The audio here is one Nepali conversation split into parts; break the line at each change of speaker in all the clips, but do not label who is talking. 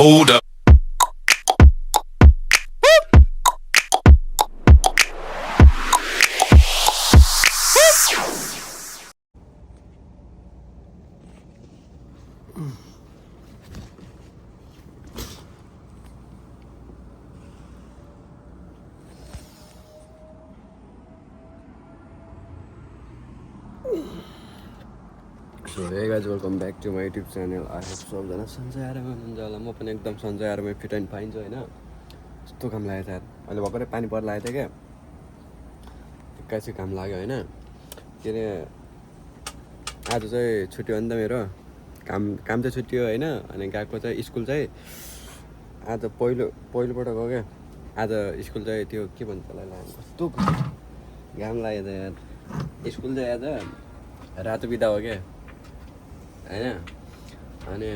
Hold up.
So hey guys, welcome back to my YouTube channel. I hope सबजना सन्चै आराममा हुनुहुन्छ होला. म पनि एकदम सन्चै आराममा फिट एन्ड फाइन छु होइन. कस्तो घाम लागेको छ यार. अहिले भर्खरै पानी पर्न लागेको थियो क्या. एक्कासी घाम लाग्यो होइन. के अरे आज चाहिँ छुट्टी हो नि त मेरो. काम चाहिँ छुट्टी हो होइन. अनि गएको चाहिँ स्कुल चाहिँ आज पहिलोपटक हो क्या. आज स्कुल चाहिँ त्यो के भन्छ होला कस्तो घाम लाग्यो त यार. स्कुल चाहिँ आज रातो बिदा हो क्या होइन. अनि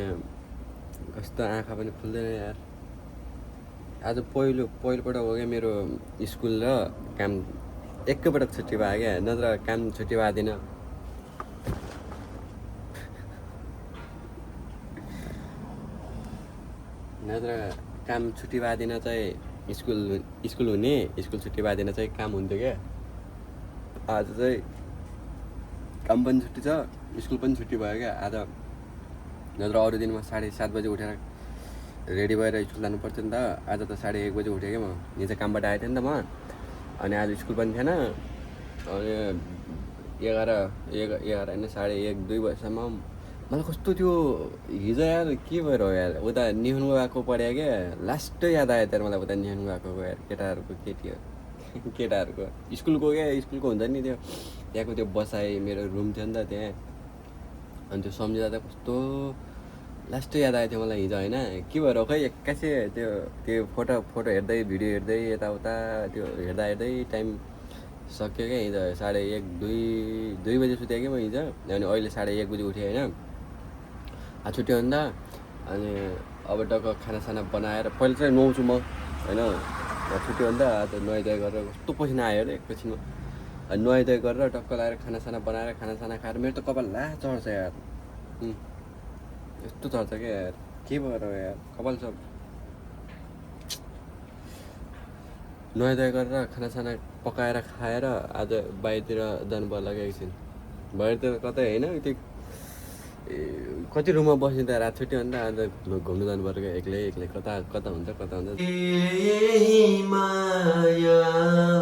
कस्तो आँखा पनि खुल्दैन यार. आज पहिलोपटक हो क्या मेरो स्कुल र काम एकैपटक छुट्टी भयो क्या. नत्र काम छुट्टी भएको थिएन. नत्र काम छुट्टी भएको दिन चाहिँ स्कुल हुने, स्कुल छुट्टी भएको दिन चाहिँ काम हुन्थ्यो क्या. आज चाहिँ काम पनि छुट्टी छ, स्कुल पनि छुट्टी भयो क्या आज. नत्र अरू दिन म 7:30 बजे उठेर रेडी भएर स्कुल जानु पर्थ्यो नि त. आज त 1:30 बजे उठेँ क्या म. हिजो कामबाट आएको थिएँ नि त म. अनि आज स्कुल पनि थिएन. अनि 11 होइन 1:30 2 बजीसम्म मलाई कस्तो त्यो हिजो यार के भएर हो यार. उता निहुन गएको पढ्यो क्या. लास्ट याद आयो तर मलाई उता निहुन गएको यार. केटाहरूको स्कुलको क्या. स्कुलको हुन्छ नि त्यो त्यहाँको त्यो बसाइ मेरो रुम थियो नि त त्यहाँ. अनि त्यो सम्झिँदा त कस्तो लास्ट याद आएको थियो मलाई हिजो होइन. के भएर खै एक्कासी त्यो फोटो हेर्दै भिडियो हेर्दै यताउता त्यो हेर्दै टाइम सक्यो क्या. हिजो 1:30 2 बजी सुतेँ कि म हिजो. अनि अहिले 1:30 बजी उठेँ होइन. छुट्टी हो नि त. अनि अब टक्क खानासाना बनाएर पहिला चाहिँ नुहाउँछु म होइन. छुट्टी हो नि त. आज नुहाइधुवाइ गरेर कस्तो पसिना आयो अरे एकैछिनमा. अनि नुहाइधुवाइ गरेर टक्क लगाएर खानासाना बनाएर खानासाना खाएर मेरो त कपाल चढ्छ यार. यस्तो चढ्छ क्या यार. के भएर यार कपाल सब. नुहाइधुवाइ गरेर खानासाना पकाएर खाएर आज बाहिरतिर जानु पर्ला क्या एकछिन. बाहिरतिर कतै होइन त्यो कति रुममा बस्ने त रात छुट्टी हो नि त. आज घुम्नु जानु पर्यो क्या एक्लै कता हुन्छ. माया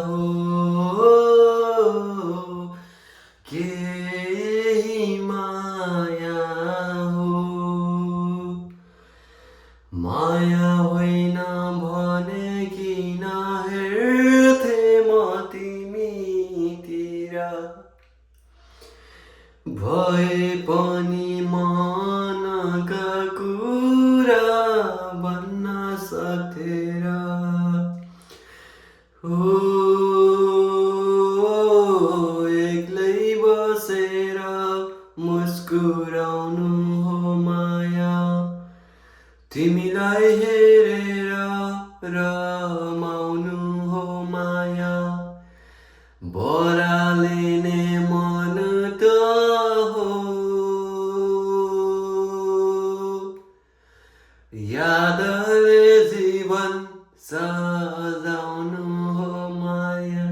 हो माया हो माया होइन भने किन हेर्थे म तिमीतिर. भए पनि मनका कुरा भन्न सक्थेर. एक्लै बसेर मुस्कुराउनु हो माया. तिमीलाई हेरेर रमाउनु हो माया. बरालिने मन त हो यादले जीवन सजाउनु हो माया.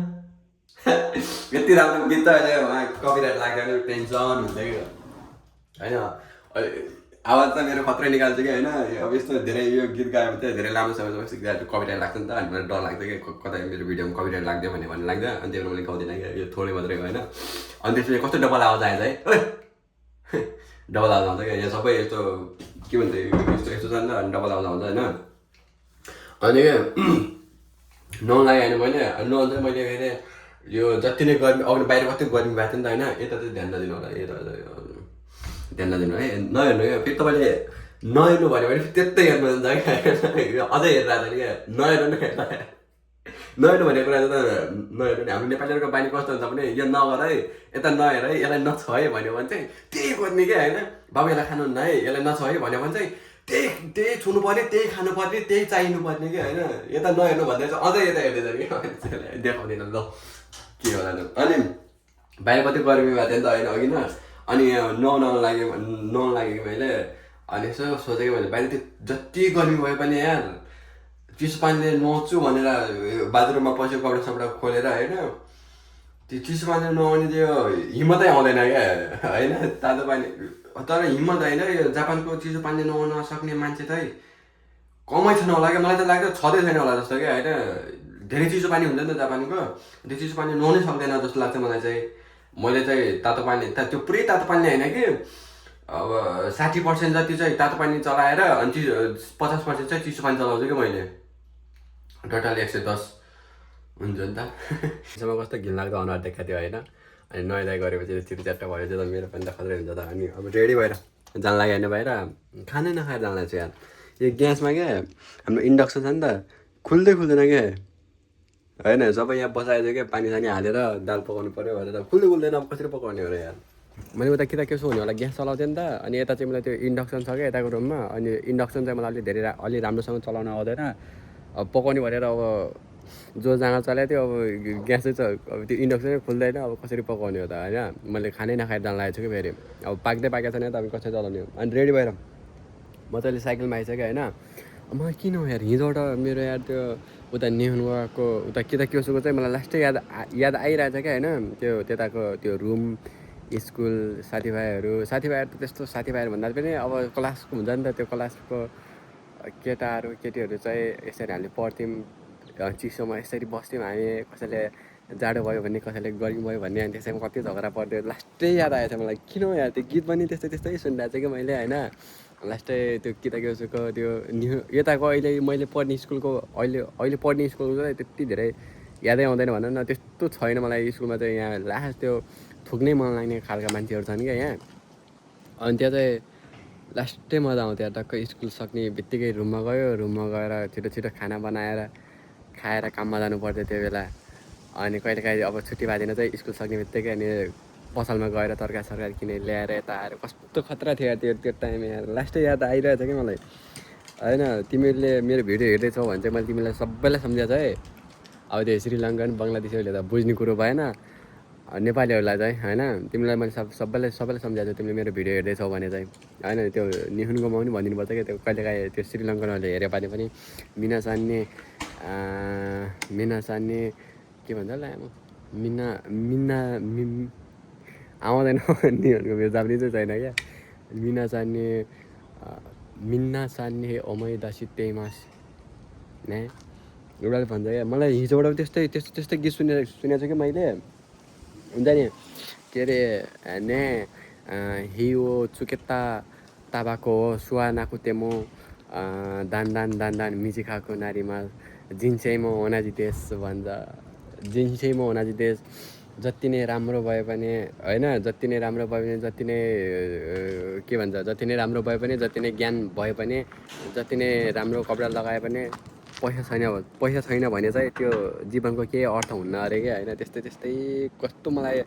यति राम्रो गीत त अहिले कपिराइट लाग्दैन. टेन्सन हुन्छ कि होइन. आवाज त मेरो खत्रै निकाल्छ कि होइन. अब यस्तो धेरै यो गीत गायो भने चाहिँ धेरै लामो समयसम्म कपिराइट लाग्छ नि त. अनि मलाई डर लाग्छ कि कतै मेरो भिडियोमा कपिराइट लाग्यो भन्ने लाग्छ. अनि त्यही भएर मैले गाउँदिनँ कि यो थोरै मात्रै होइन. अनि त्यसपछि कस्तो डबल आवाज आएछ है. डबल आवाज आउँछ क्या. यहाँ सबै यस्तो के भन्छ यस्तो छ नि त. अनि डबल आवाज आउँछ होइन. अनि नुहाउनु लाग्यो होइन मैले. नुहाउनु चाहिँ मैले के अरे यो जति नै गर्मी अघि बाहिर कति गर्मी भएको थियो नि त होइन. यता चाहिँ ध्यान नदिनु होला. ध्यान नदिनु है. नहेर्नु क्या. फेरि तपाईँले नहेर्नु भन्यो भने त्यस्तै हेर्नु जान्छ क्या. अझै हेरिरहेको छ क्या. नहेर्नु भनेको कुरा त नहेर्नु नि. हाम्रो नेपालीहरूको बानी कस्तो हुन्छ भने यो नगर है, यता नहेर है, यसलाई नछ है भन्यो भने चाहिँ त्यही गर्ने क्या होइन. बाबु यसलाई खानुहुन्न है, यसलाई नछ है भन्यो भने चाहिँ त्यही छुनु पर्ने, त्यही खानु पर्ने, त्यही चाहिनु पर्ने क्या होइन. यता नहेर्नु भन्दा चाहिँ अझै यता हेर्दैछ कि देखाउँदैन ल के होला. अनि बाहिर कति गर्मी भएको थियो नि त होइन अघि न. अनि नुहाउन लाग्यो कि मैले. अनि यसो सोचेको मैले बाहिर त्यो जति गर्मी भए पनि यार चिसो पानीले नुहाउँछु भनेर बाथरुममा पस्यो कपडा सपडा खोलेर होइन त्यो चिसो पानीले नुहाउने त्यो हिम्मतै आउँदैन क्या होइन तातो पानी तर हिम्मत होइन यो जापानको चिसो पानीले नुहाउन सक्ने मान्छे चाहिँ कमै छैन होला क्या मलाई त लाग्छ छँदै छैन होला जस्तो क्या होइन धेरै चिसो पानी हुन्छ नि त जापानको त्यो चिसो पानी नुहाउनै सक्दैन जस्तो लाग्छ मलाई चाहिँ मैले चाहिँ तातो पानी त्यो पुरै तातो पानी होइन कि अब 60% जति चाहिँ तातो पानी चलाएर अनि 50% चाहिँ चिसो पानी चलाउँछु कि मैले टोटल 110 हुन्छ नि त त्यसमा कस्तो घिनलाग्दो अनुहार देखाएको थियो होइन अनि नुहाइधुवाइ गरेपछि चिरी च्याट्टा भयो चाहिँ त मेरो पनि त खत्रै हुन्छ त अनि अब रेडी भएर जान लाग्यो होइन बाहिर खानै नखाएर जान लाग्छ यार यो ग्यासमा क्या हाम्रो इन्डक्सन छ नि त खुल्दै खुल्दैन क्या होइन जब यहाँ बसाएछ क्या पानी सानी हालेर दाल पकाउनु पऱ्यो भनेर खुल्दै खुल्दैन अब कसरी पकाउने हो र यार मैले उता कि त के हुने होला ग्यास चलाउँथेँ नि त अनि यता चाहिँ मलाई त्यो इन्डक्सन छ क्या यताको रुममा अनि इन्डक्सन चाहिँ मलाई अलि राम्रोसँग चलाउन आउँदैन अब पकाउने भनेर अब जो जाँगा चलाएको थियो अब ग्यास चाहिँ अब त्यो इन्डक्सनै खुल्दैन अब कसरी पकाउने हो त होइन मैले खानै नखाएर जान लागेको छु कि फेरि अब पाक्दै पाकेको छैन त अब कसरी चलाउने हो अनि रेडी भएर मजाले साइकलमा आइसक्यो होइन मलाई किन हो यार हिजोबाट मेरो यार त्यो उता नेहुन गएको उता कि त केसोको चाहिँ मलाई लास्टै याद आइरहेछ क्या होइन त्यो त्यताको त्यो रुम स्कुल साथीभाइहरू त त्यस्तो साथीभाइहरू भन्दा पनि अब क्लासको हुन्छ नि त त्यो क्लासको केटाहरू केटीहरू चाहिँ यसरी हामीले पढ्थ्यौँ चिसोमा यसरी बस्थ्यौँ हामी कसैले जाडो भयो भने कसैले गर्मी भयो भन्ने अनि त्यसैमा कति झगडा पर्थ्यो लास्टै याद आएछ मलाई किन यार त्यो गीत पनि त्यस्तै सुनिरहेको छ कि मैले होइन लास्टै त्यो कि त केसोको त्यो यताको अहिले मैले पढ्ने स्कुलको अहिले पढ्ने स्कुलको चाहिँ त्यति धेरै यादै आउँदैन भनौँ न त्यस्तो छैन मलाई स्कुलमा चाहिँ यहाँ लास्ट त्यो थुक्नै मन लाग्ने खालका मान्छेहरू छन् क्या यहाँ अनि त्यहाँ चाहिँ लास्टै मजा आउँथ्यो टक्क स्कुल सक्ने बित्तिकै रुममा गएर छिटो छिटो खाना बनाएर खाएर काममा जानु पर्थ्यो त्यो बेला अनि कहिलेकाहीँ अब छुट्टी भएदिन चाहिँ स्कुल सक्ने बित्तिकै अनि पसलमा गएर तरकारी किनेर ल्याएर यता आएर कस्तो खतरा थियो त्यो टाइम यहाँ लास्टै याद आइरहेछ कि मलाई होइन तिमीले मेरो भिडियो हेर्दैछौ भने चाहिँ मैले तिमीलाई सबैलाई सम्झाएको छ है अब त्यो श्रीलङ्कन बङ्गलादेशीहरूले त बुझ्ने कुरो भएन नेपालीहरूलाई चाहिँ होइन तिमीलाई मैले सबैलाई सम्झाएको छु तिमीले मेरो भिडियो हेर्दैछौ भने चाहिँ होइन त्यो निहुनको पनि भनिदिनु पर्छ क्या त्यो कहिलेकाहीँ त्यो श्रीलङ्कनहरूले हेऱ्यो भने पनि मिना सान्ने के भन्छ होला आउँदैन निहुनको मेरो जापानिजै छैन क्या मिना सान्ने ओमाइदासी तेमास ने एउटाले भन्छ क्या मलाई हिजोबाट त्यस्तै गीत सुनेको छु कि मैले हुन्छ नि के अरे ने हियो चुकेता ताबाको सुवानाको तेमो दान मिचिखाको नारीमा जिन्सेमा होनाजी देश भन्छ जिन्सेमा होनाजी देश जति नै राम्रो भए पनि होइन जति नै राम्रो भए पनि जति नै ज्ञान भए पनि जति नै राम्रो कपडा लगाए पनि पैसा छैन भने चाहिँ त्यो जीवनको केही अर्थ हुन्न अरे क्या होइन त्यस्तै कस्तो मलाई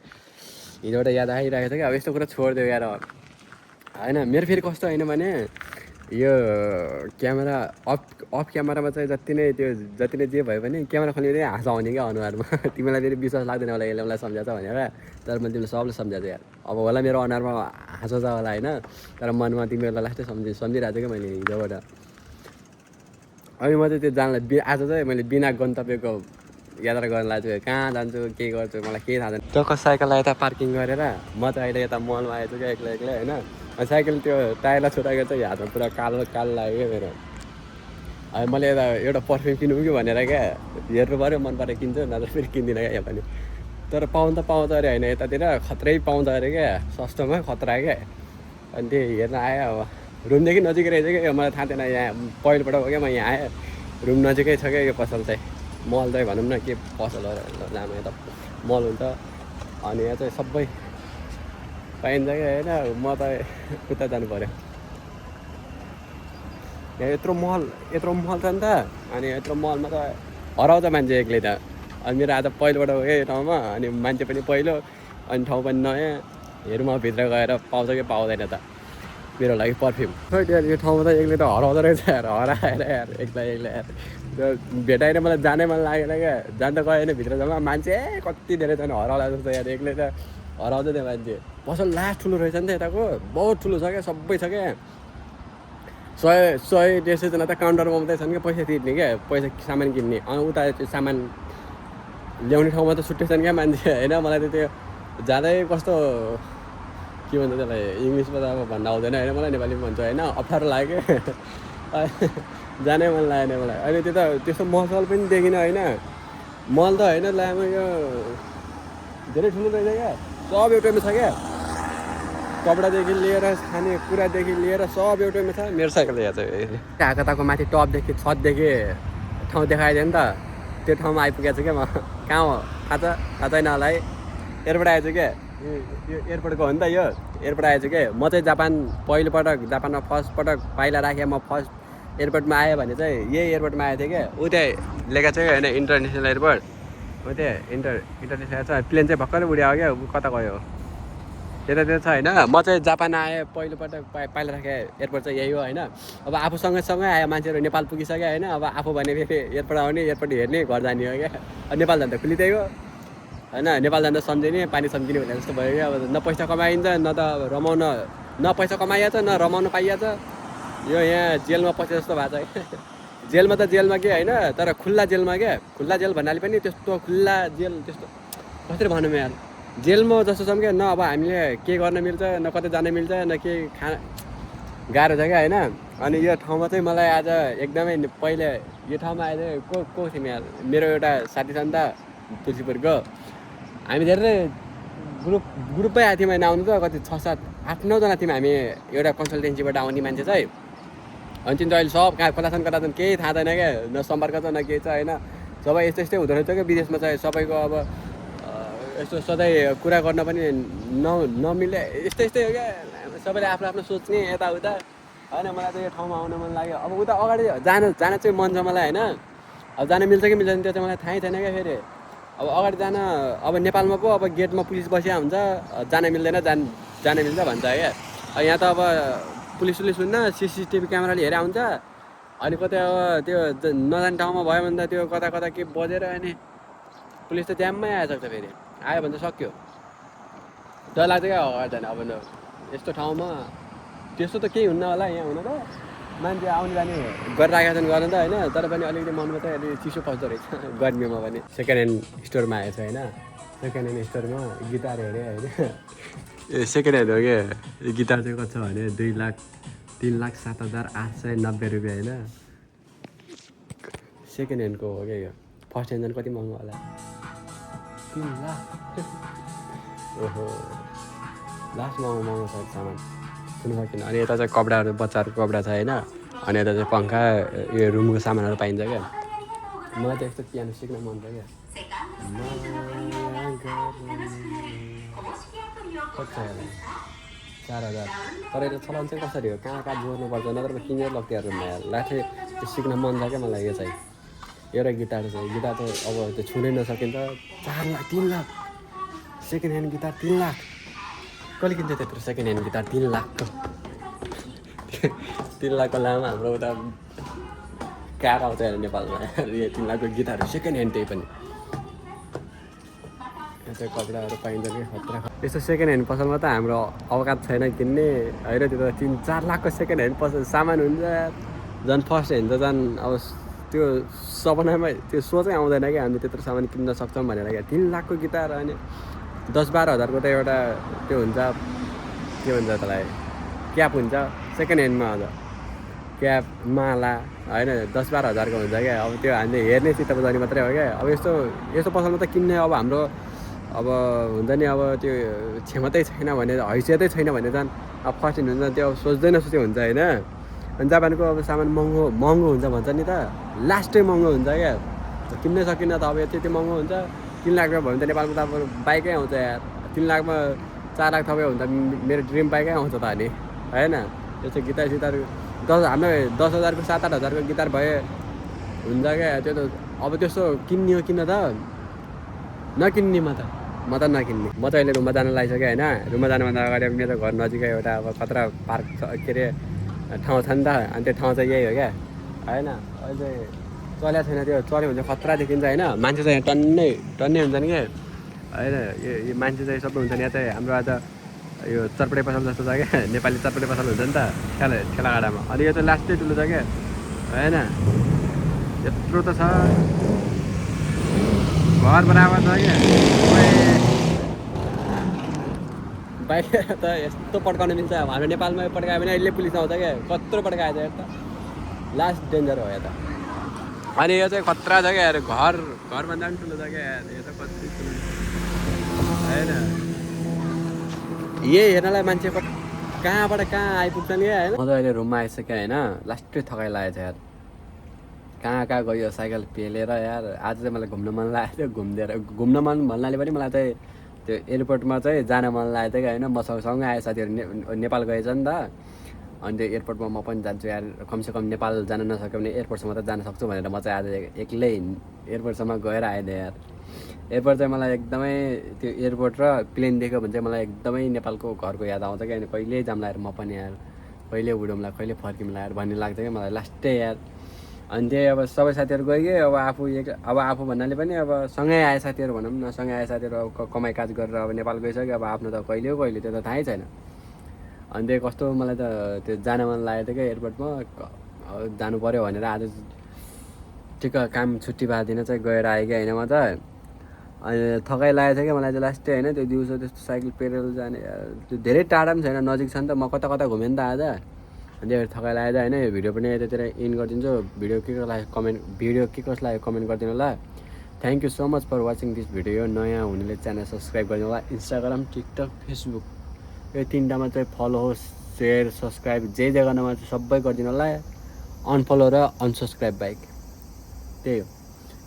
हिजोबाट याद आइरहेको छ कि अब यस्तो कुरा छोडिदियो यार होइन मेरो फेरि कस्तो होइन भने यो क्यामेरा अफ क्यामेरामा चाहिँ जति नै जे भयो भने क्यामेरा खोल्ने बित्तिकै हाँस आउने क्या अनुहारमा तिमीलाई फेरि विश्वास लाग्दैन होला यसले मलाई सम्झाएको भनेर तर मैले तिमीलाई सबले सम्झाएको यार अब होला मेरो अनुहारमा हाँसो छ होला होइन तर मनमा तिमीहरूलाई लास्टै सम्झिरहेको छु क्या मैले हिजोबाट अनि म चाहिँ त्यो जानलाई आज चाहिँ मैले बिना गन्तव्यको यात्रा गर्न लाग्छु कहाँ जान्छु के गर्छु मलाई केही थाहा छैन टक्क साइकललाई यता पार्किङ गरेर म चाहिँ अहिले यता मलमा आएछु क्या एक्लै होइन साइकल त्यो टायरलाई छुटाएको चाहिँ हातमा पुरा कालो लाग्यो क्या मेरो अब मैले यता एउटा पर्फ्युम किनौँ कि भनेर क्या हेर्नु पऱ्यो मन पऱ्यो किन्छु नत्र फेरि किन्दिनँ क्या पनि तर पाउँछ अरे होइन यतातिर खत्रै पाउँछ अरे क्या सस्तोमा खतरा क्या अनि त्यो हेर्न आयो अब रुमदेखि नजिकै रहेछ क्या मलाई थाहा थिएन यहाँ पहिलोपल्ट हो क्या म यहाँ आएँ रुम नजिकै छ क्या यो पसल चाहिँ मल चाहिँ भनौँ न के पसल हो लामो यता मल हुन्छ अनि यहाँ चाहिँ सबै पाइन्छ क्या होइन म त उता जानु पऱ्यो यहाँ यत्रो मल छ नि त अनि यत्रो मलमा त हराउँछ मान्छे एक्लै त अनि मेरो आज पहिलोपल्ट हो क्या यो ठाउँमा अनि मान्छे पनि पहिलो अनि ठाउँ पनि नयाँ हेरौँ म भित्र गएर पाउँछ कि पाउँदैन त मेरो लागि पर्फ्युम खै यो ठाउँमा त एक्लै त हराउँदो रहेछ यार हराएर यार एक्लै यार भेटाएर मलाई जानै मन लागेन क्या जान त गएन भित्र जम्मा मान्छे कति धेरै छैन हराउला जस्तो यार एक्लै त हराउँछ त्यो मान्छे पसल लास्ट ठुलो रहेछ नि त यताको बहुत ठुलो छ क्या सबै छ क्या
100-150जना त काउन्टरमा मात्रै छन् क्या पैसा तिर्ने क्या पैसा सामान किन्ने अनि उता त्यो सामान ल्याउने ठाउँमा त छुट्टै छन् क्या मान्छे होइन मलाई त त्यो जाँदै कस्तो के भन्छ त्यसलाई इङ्ग्लिसमा त अब भन्न आउँदैन होइन मलाई नेपालीमा भन्छ होइन अप्ठ्यारो लाग्यो जानै मन लागेन मलाई अहिले त्यो त त्यस्तो महल पनि देखिनँ होइन मल त होइन लामो यो धेरै ठुलो रहेछ क्या सब एउटैमा छ क्या कपडादेखि लिएर खाने कुरादेखि लिएर सब एउटैमा छ मेरो साइकल यहाँ चाहिँ हाकाताको माथि टपदेखि छतदेखि ठाउँ देखाइदियो नि त त्यो ठाउँमा आइपुगेको छु क्या म कहाँ हो थाहा छैन होला है एयरपोर्ट आएछु क्या यो एयरपोर्टको हो नि त यो एयरपोर्ट आएछु क्या म चाहिँ जापान पहिलोपटक जापानमा फर्स्ट पटक पाइला राखेँ म फर्स्ट एयरपोर्टमा आयो भने चाहिँ यही एयरपोर्टमा आएको थिएँ क्या ऊ त्यहाँ लेखा छ होइन इन्टरनेसनल एयरपोर्ट ऊ त्यहाँ इन्टरनेसनल छ प्लेन चाहिँ भर्खरै उड्यो क्या कता गयो त्यतातिर छ होइन म चाहिँ जापान आएँ पहिलोपटक पाइला राखेँ एयरपोर्ट चाहिँ यही हो होइन अब आफू सँगै आयो मान्छेहरू नेपाल पुगिसक्यो होइन अब आफू भने फेरि एयरपोर्ट आउने एयरपोर्ट हेर्ने घर जाने हो क्या अब नेपाल जाँदा खुलिँदै हो होइन नेपाल जाँदा सम्झिने पानी सम्झिने भने जस्तो भयो क्या अब न पैसा कमाइन्छ न त रमाउन न पैसा कमाइहाल्छ न रमाउनु पाइहाल्छ यो यहाँ जेलमा पसे जस्तो भएको छ जेलमा त जेलमा के होइन तर खुल्ला जेलमा क्या खुल्ला जेल भन्नाले पनि त्यस्तो खुल्ला जेल त्यस्तो कसरी भनौँ यार जेलमा जस्तो छौँ क्या न अब हामीले के गर्न मिल्छ न कतै जान मिल्छ न के खाना गाह्रो छ क्या होइन अनि यो ठाउँमा चाहिँ मलाई आज एकदमै पहिले यो ठाउँमा आएर को थियौँ यार मेरो एउटा साथी छ नि त तुलसीपुरको हामी धेरै ग्रुपै आएको थियौँ होइन आउनु त कति 6-7-8-9जना थियौँ हामी एउटा कन्सल्टेन्सीबाट आउने मान्छे चाहिँ अनि तिनीहरू अहिले सब कहाँ कता छन् केही थाहा छैन क्या न सम्पर्क छ न केही छ होइन सबै यस्तै हुँदो रहेछ क्या विदेशमा चाहिँ सबैको अब यस्तो सधैँ कुरा गर्न पनि नमिल्ने यस्तै हो क्या सबैले आफ्नो सोच्ने यताउता होइन मलाई चाहिँ यो ठाउँमा आउन मन लाग्यो अब उता अगाडि जान चाहिँ मन छ मलाई होइन अब जान मिल्छ कि मिल्दैन त्यो चाहिँ मलाई थाहै छैन क्या फेरि अब अगाडि जान अब नेपालमा पो अब गेटमा पुलिस बसिया हुन्छ जान मिल्दैन जान मिल्छ भन्छ क्या यहाँ त अब पुलिस हुन्न CCTV क्यामेराले हेरे हुन्छ अनि कतै अब त्यो नजाने ठाउँमा भयो भने त त्यो कता के बजेर अनि पुलिस त ड्याममै आइसक्छ फेरि आयो भने त सक्यो डर लाग्छ क्या अगाडि जाने अब यस्तो ठाउँमा त्यस्तो त केही हुन्न होला यहाँ हुन त मान्छे आउने जाने गरिरहेका छन् गर्न त होइन तर पनि अलिकति मनमा चाहिँ अलिक चिसो पस्दो रहेछ गर्मीमा पनि सेकेन्ड ह्यान्ड स्टोरमा आएछ होइन सेकेन्ड ह्यान्ड स्टोरमा गिटार हेरेँ होइन ए सेकेन्ड ह्यान्ड हो क्या यो गिटार चाहिँ कति छ भने 2,03,07,890 रुपियाँ होइन सेकेन्ड ह्यान्डको हो क्या यो फर्स्ट ह्यान्ड कति महँगो होला 3 लाख ओहो लास्ट महँगो छ सामान सुन्नु सकिन अनि यता चाहिँ कपडाहरू बच्चाहरूको कपडा छ होइन अनि यता चाहिँ पङ्खा यो रुमको सामानहरू पाइन्छ क्या मलाई चाहिँ यस्तो पियानो सिक्न मन छ क्या कति छ 4,000 तर यसले चलाउनु चाहिँ कसरी हो कहाँ जोड्नुपर्छ नत्र किनेर लग्थ्यो रुममा लाथे त्यो सिक्न मन छ क्या मलाई यो चाहिँ एउटा गिटार चाहिँ अब त्यो छुनै नसकिन्छ 4 lakh 3 lakh second hand guitar 3 lakh कसले किन्छ त्यत्रो सेकेन्ड ह्यान्ड गिटार 3 लाखको 3 लाखको लामा हाम्रो उता कार आउँछ नेपालमा 3 लाखको गिटार सेकेन्ड ह्यान्ड त्यही पनि यता कपडाहरू पाइन्छ कि खतरा यस्तो सेकेन्ड ह्यान्ड पसलमा त हाम्रो अवकात छैन किन्ने होइन त्यो त 3-4 लाखको सेकेन्ड ह्यान्ड पसल सामान हुन्छ झन् फर्स्ट ह्यान्ड त झन् अब त्यो सपनामा त्यो सोचै आउँदैन कि हामीले त्यत्रो सामान किन्न सक्छौँ भनेर क्या 3 लाखको गिटार अनि 10-12 हजारको त एउटा त्यो हुन्छ के भन्छ त्यसलाई क्याप हुन्छ सेकेन्ड ह्यान्डमा अझ क्याप माला होइन 10-12 हजारको हुन्छ क्या अब त्यो हामीले हेर्ने चित्त बुझाउने मात्रै हो क्या अब यस्तो पसलमा त किन्ने अब हाम्रो अब हुन्छ नि अब त्यो क्षमतै छैन भने हैसियतै छैन भने झन् अब फर्स्ट ह्यान्ड हुन्छ त्यो अब सोच्दै नसोचे हुन्छ होइन अनि जापानको अब सामान महँगो हुन्छ भन्छ नि त लास्टै महँगो हुन्छ क्या किन्नै सकिन्न त अब यति महँगो हुन्छ 3 लाख रुपियाँ भयो भने त नेपालमा त अब बाइकै आउँछ यार 3 लाखमा 4 लाख थप्यो भने त मेरो ड्रिम बाइकै आउँछ त अनि होइन त्यो चाहिँ गिटार हाम्रो 10,000को 7-8 हजारको गिटार भए हुन्छ क्या त्यो त अब त्यस्तो किन्ने हो किन त नकिन्ने म त नकिन्ने म त अहिले रुममा जान लागिसकेँ होइन रुममा जानुभन्दा अगाडि अब मेरो घर नजिकै एउटा अब खतरा पार्क के अरे ठाउँ छ नि त अनि त्यो ठाउँ चाहिँ यही हो क्या होइन अहिले चलेको छैन त्यो चल्यो भने चाहिँ खतरा देखिन्छ होइन मान्छे चाहिँ यहाँ टन्नै हुन्छन् क्या होइन यो मान्छे चाहिँ सबै हुन्छ नि यहाँ चाहिँ हाम्रो आज यो चटपटे पसल जस्तो छ क्या नेपाली चटपटे पसल हुन्छ नि त ठेलागाडामा अनि यो त लास्टै ठुलो छ क्या होइन यत्रो त छ घर बराबर छ क्या बाइक त यस्तो पड्काउनु मिल्छ हाम्रो नेपालमा पड्कायो भने अहिले पुलिस आउँछ क्या कत्रो पड्काएछ यो त लास्ट डेन्जर हो यो त अनि यो चाहिँ खतरा छ क्या घरभन्दा पनि ठुलो छ क्या यो त कति ठुलो होइन यही हेर्नलाई मान्छे कहाँबाट कहाँ आइपुग्छन् क्या होइन म त अहिले रुममा आइसकेँ होइन लास्टै थकाइ लागेको छ यार कहाँ गयो साइकल पेलेर यार आज चाहिँ मलाई घुम्न मन लागेको थियो घुम्न मन भन्नाले पनि मलाई चाहिँ त्यो एयरपोर्टमा चाहिँ जान मन लागेको थियो क्या होइन मसँग सँगै आयो साथीहरू नेपाल गएछ नि त अनि त्यो एयरपोर्टमा म पनि जान्छु यार कमसेकम नेपाल जान नसक्यो भने एयरपोर्टसम्म त जान सक्छु भनेर म चाहिँ आज एक्लै एयरपोर्टसम्म गएर आएँ यार एयरपोर्ट चाहिँ मलाई एकदमै त्यो एयरपोर्ट र प्लेन देख्यो भने चाहिँ मलाई एकदमै नेपालको घरको याद आउँछ क्या कहिले जाम्ला यार म पनि यार कहिले उडौँला कहिले फर्किउँला यार भन्ने लाग्छ क्या मलाई लास्टै यार अनि त्यही अब सबै साथीहरू गइगयो अब आफू भन्नाले पनि अब सँगै आए साथीहरू भनौँ न सँगै आए साथीहरू अब कमाइ काज गरेर अब नेपाल गइसक्यो अब आफ्नो त कहिले त्यो त थाहै छैन अनि त्यही कस्तो मलाई त त्यो जान मन लागेको थियो क्या एयरपोर्टमा जानु पऱ्यो भनेर आज ठिक्क काम छुट्टी भएको दिन चाहिँ गएर आएँ क्या होइन म त अनि थकाइ लागेको थियो क्या मलाई चाहिँ लास्टै होइन त्यो दिउँसो त्यस्तो साइकल पेरेर जाने त्यो धेरै टाढा पनि छैन नजिक छ नि त म कता घुमेँ नि त आज अनि त्यही थकाइ लागेर होइन यो भिडियो पनि यतातिर इन गरिदिन्छु भिडियो के कसो लाग्यो कमेन्ट गरिदिनु होला thank you so much for watching this video नयाँ हुनेले च्यानल सब्सक्राइब गरिदिनु होला इन्स्टाग्राम टिकटक फेसबुक यो तिनवटामा चाहिँ फलो सेयर सब्सक्राइब जे गर्नमा चाहिँ सबै गरिदिनु होला अनफलो र अनसब्सक्राइब बाइक त्यही हो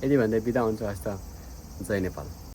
यति भन्दै बिदा हुन्छ हस् त जय नेपाल।